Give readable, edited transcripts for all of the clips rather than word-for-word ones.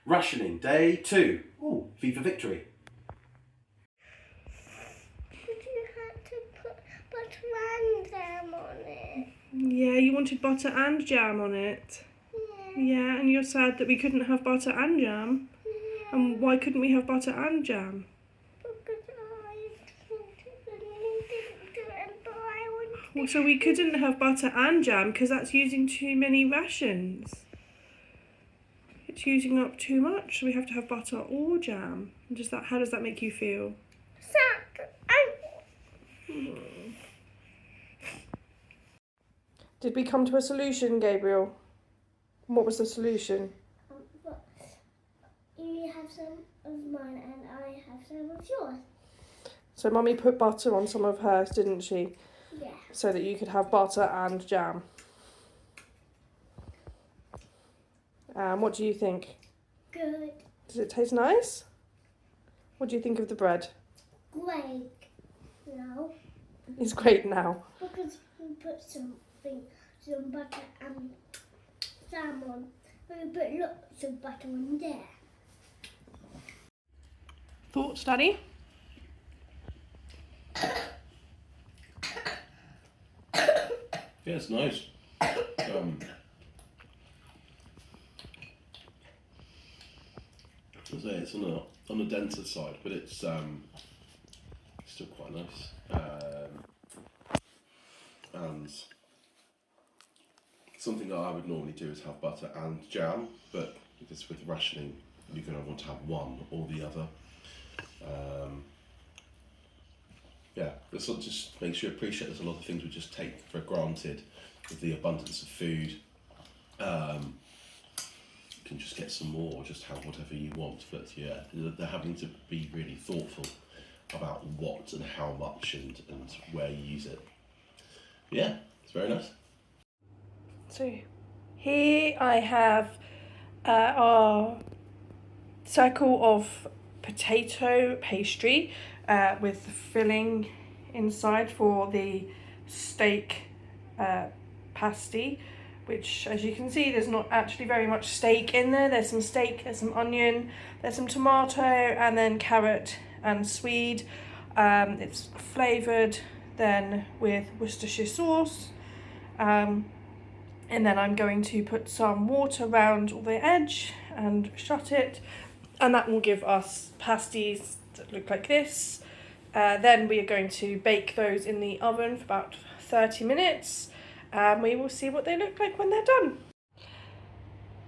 Rationing, day 2. Ooh, V for victory. Did you have to put butter and jam on it? Yeah, you wanted butter and jam on it. Yeah. Yeah, and you're sad that we couldn't have butter and jam. Yeah. And why couldn't we have butter and jam? Because I wanted and you didn't do it, but I wanted. Well, so we couldn't have butter and jam because that's using too many rations. It's using up too much, so we have to have butter or jam. How does that make you feel? Sad. Did we come to a solution, Gabriel? What was the solution? But you have some of mine and I have some of yours. So Mummy put butter on some of hers, didn't she? Yeah. So that you could have butter and jam. What do you think? Good. Does it taste nice? What do you think of the bread? Great. No. It's great now. Because we put some butter and jam on. We put lots of butter on there. Thoughts, Daddy? Yeah, it's nice. It's on the denser side, but it's still quite nice. And something that I would normally do is have butter and jam, but because with rationing, you're going to want to have one or the other. Yeah, this just makes you appreciate there's a lot of things we just take for granted with the abundance of food. You can just get some more, or just have whatever you want, but yeah, they're having to be really thoughtful about what and how much and where you use it. Yeah, it's very nice. So here I have our circle of potato pastry with the filling inside for the steak pasty, which, as you can see, there's not actually very much steak in there. There's some steak, there's some onion, there's some tomato, and then carrot and swede. It's flavoured then with Worcestershire sauce. And then I'm going to put some water around the edge and shut it. And that will give us pasties that look like this. Then we are going to bake those in the oven for about 30 minutes. We will see what they look like when they're done.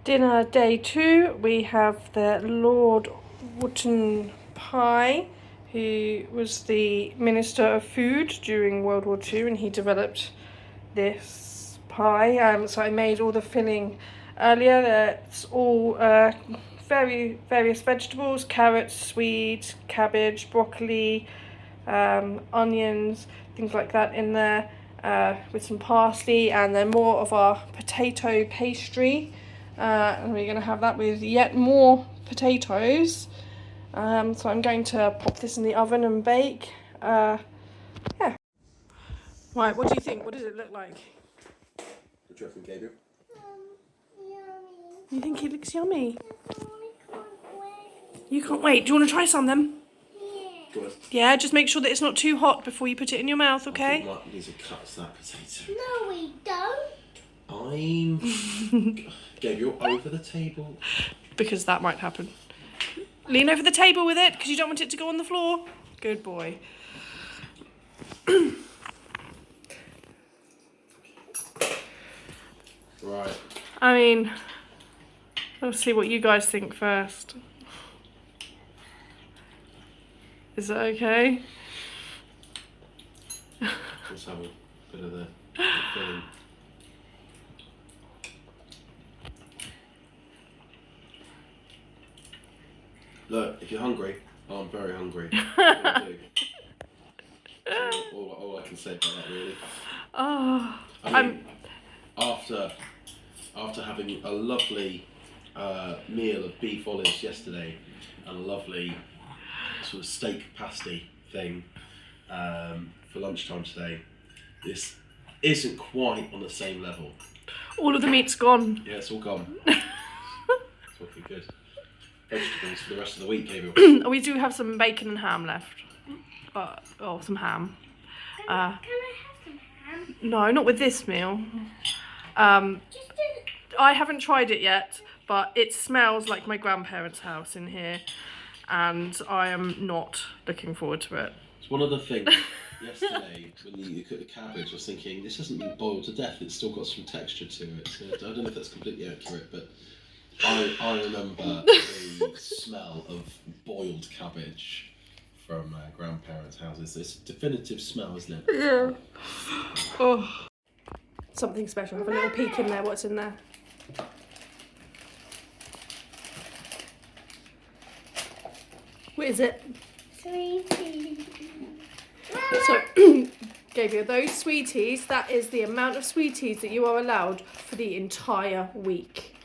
Dinner day 2, we have the Lord Wootton pie, who was the Minister of Food during World War II, and he developed this pie. So I made all the filling earlier. That's all various vegetables: carrots, swede, cabbage, broccoli, onions, things like that in there. With some parsley, and then more of our potato pastry, and we're going to have that with yet more potatoes. So I'm going to pop this in the oven and bake. Yeah. Right, what do you think? What does it look like? What do you reckon, Gabriel? Yummy. You think it looks yummy? I can't wait. You can't wait. Do you want to try some then? Go on. Yeah, just make sure that it's not too hot before you put it in your mouth, I okay? think Martin needs to cut that potato. No, we don't. I'm Gabriel over the table. Because that might happen. Lean over the table with it, because you don't want it to go on the floor. Good boy. Right. I mean, let's see what you guys think first. Is that okay? Let's have a bit of the filling. Look, if you're hungry, I'm very hungry. I do. That's all I can say about that, really. Oh, I mean, after having a lovely meal of beef olives yesterday and a lovely sort of steak pasty thing for lunchtime today, this isn't quite on the same level. all of the meat's gone. Yeah, it's all gone. It's looking good. vegetables for the rest of the week, Gabriel. We do have some bacon and ham left. Or some ham. Can I have some ham? No, not with this meal. Just I haven't tried it yet, but it smells like my grandparents' house in here, and I am not looking forward to it. It's one of the things yesterday when you cook the cabbage, I was thinking this hasn't been boiled to death. It's still got some texture to it. So I don't know if that's completely accurate, but I remember the smell of boiled cabbage from grandparents' houses. It's a definitive smell, isn't it? Yeah. Oh. Something special. Have a little peek in there. What's in there? What is it? sweetie. So, Gabriel, those sweeties, that is the amount of sweeties that you are allowed for the entire week.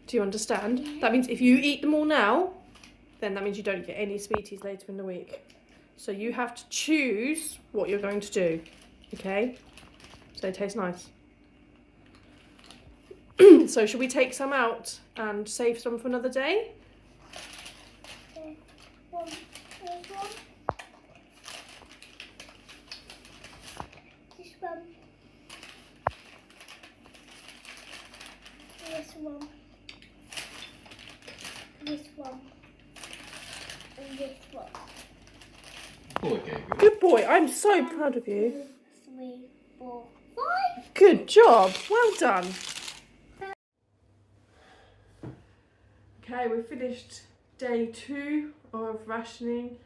Do you understand? That means if you eat them all now, then that means you don't get any sweeties later in the week. So you have to choose what you're going to do, okay? So they taste nice. So should we take some out and save some for another day? One. There's one. This one. This one. This one. And this one. Boy, Gabriel. Good boy, I'm so proud of you. 2, 3, 4, 5. Good job, well done. Okay, we've finished day 2 of rationing,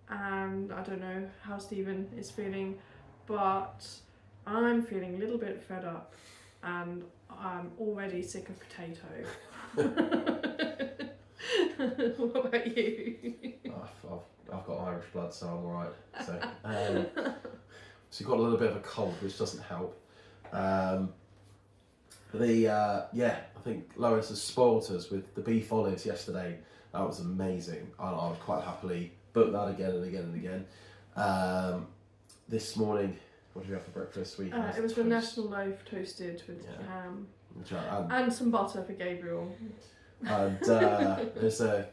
and I don't know how Stephen is feeling, but I'm feeling a little bit fed up and I'm already sick of potato. What about you? I've got Irish blood, so I'm alright. So you've got a little bit of a cold, which doesn't help. I think Lois has spoilt us with the beef olives yesterday. That was amazing. I would quite happily book that again and again and again. This morning, what did we have for breakfast? We had It was the toast. national loaf toasted with ham And and some butter for Gabriel. there's a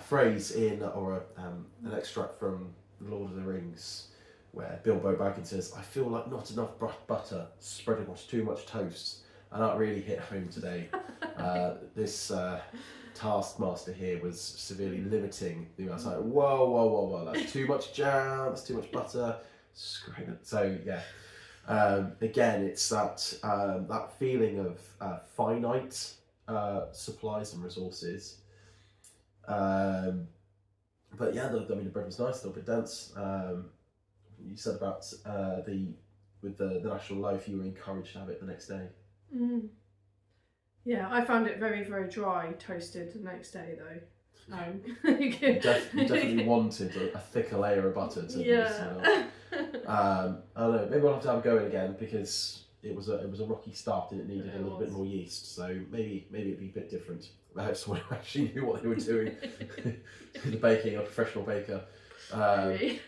phrase in, or an extract from Lord of the Rings, where Bilbo Baggins says, "I feel like not enough butter spread across too much toast," and that really hit home today. This taskmaster here was severely limiting the amount. I was like, whoa, that's too much jam, that's too much butter. Screw it. So yeah, again, it's that that feeling of finite supplies and resources. But yeah, the bread was nice, a little bit dense. You said about with the national loaf, you were encouraged to have it the next day. Mm. Yeah, I found it very, very dry, toasted the next day though. You definitely wanted a thicker layer of butter to Yeah. I don't know, maybe we'll have to have a go again, because it was a rocky start and it needed a little bit more yeast, so maybe it'd be a bit different. I hope someone actually knew what they were doing. The baking, a professional baker. But it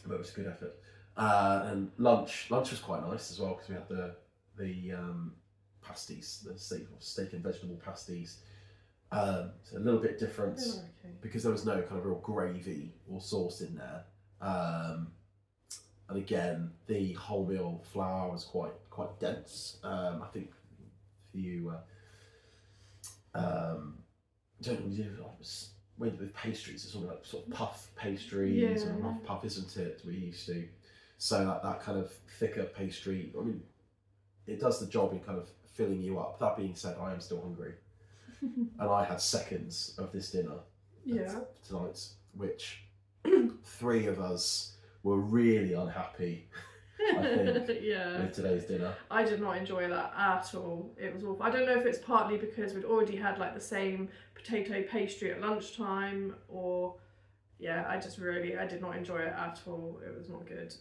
was a good effort. And lunch was quite nice as well, because we had the pasties, the steak and vegetable pasties. So a little bit different, because there was no kind of real gravy or sauce in there. And again, the wholemeal flour was quite dense. I think for you, don't know, with pastries, it's something like sort of puff pastries, or rough puff, isn't it? We're used to. So that kind of thicker pastry, I mean, it does the job in kind of filling you up. That being said, I am still hungry. And I had seconds of this dinner tonight, which 3 of us were really unhappy, I think, with today's dinner. I did not enjoy that at all. It was awful. I don't know if it's partly because we'd already had like the same potato pastry at lunchtime, or I did not enjoy it at all. It was not good.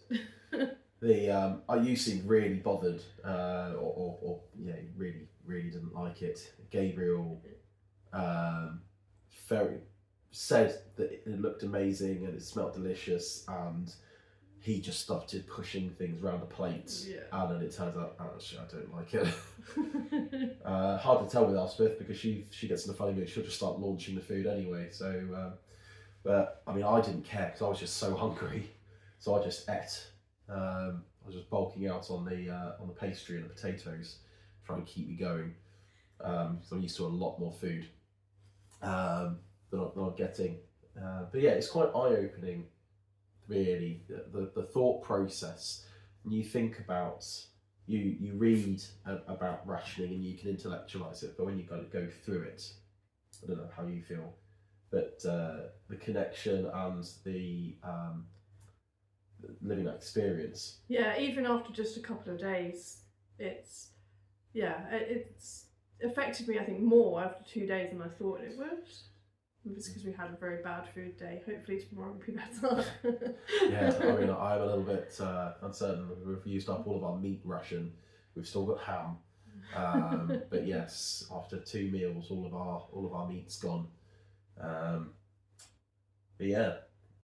You seemed really bothered, or really didn't like it. Gabriel said that it looked amazing and it smelled delicious, and he just started pushing things around the plate, and then it turns out actually I don't like it. Hard to tell with Elspeth because she gets in a funny mood. She'll just start launching the food anyway. So, but I mean, I didn't care because I was just so hungry, so I just ate. I was just bulking out on the pastry and the potatoes, trying to keep me going. So I'm used to a lot more food than I'm getting. But yeah, it's quite eye-opening, really, the thought process. And you think about, you read about rationing and you can intellectualize it, but when you go through it, I don't know how you feel, but the connection and the living that experience. Yeah, even after just a couple of days, it's affected me, I think, more after 2 days than I thought it would. It's because we had a very bad food day. Hopefully tomorrow will be better. Yeah, I mean, I'm a little bit uncertain. We've used up all of our meat ration. We've still got ham, but yes, after 2 meals, all of our meat's gone. But yeah,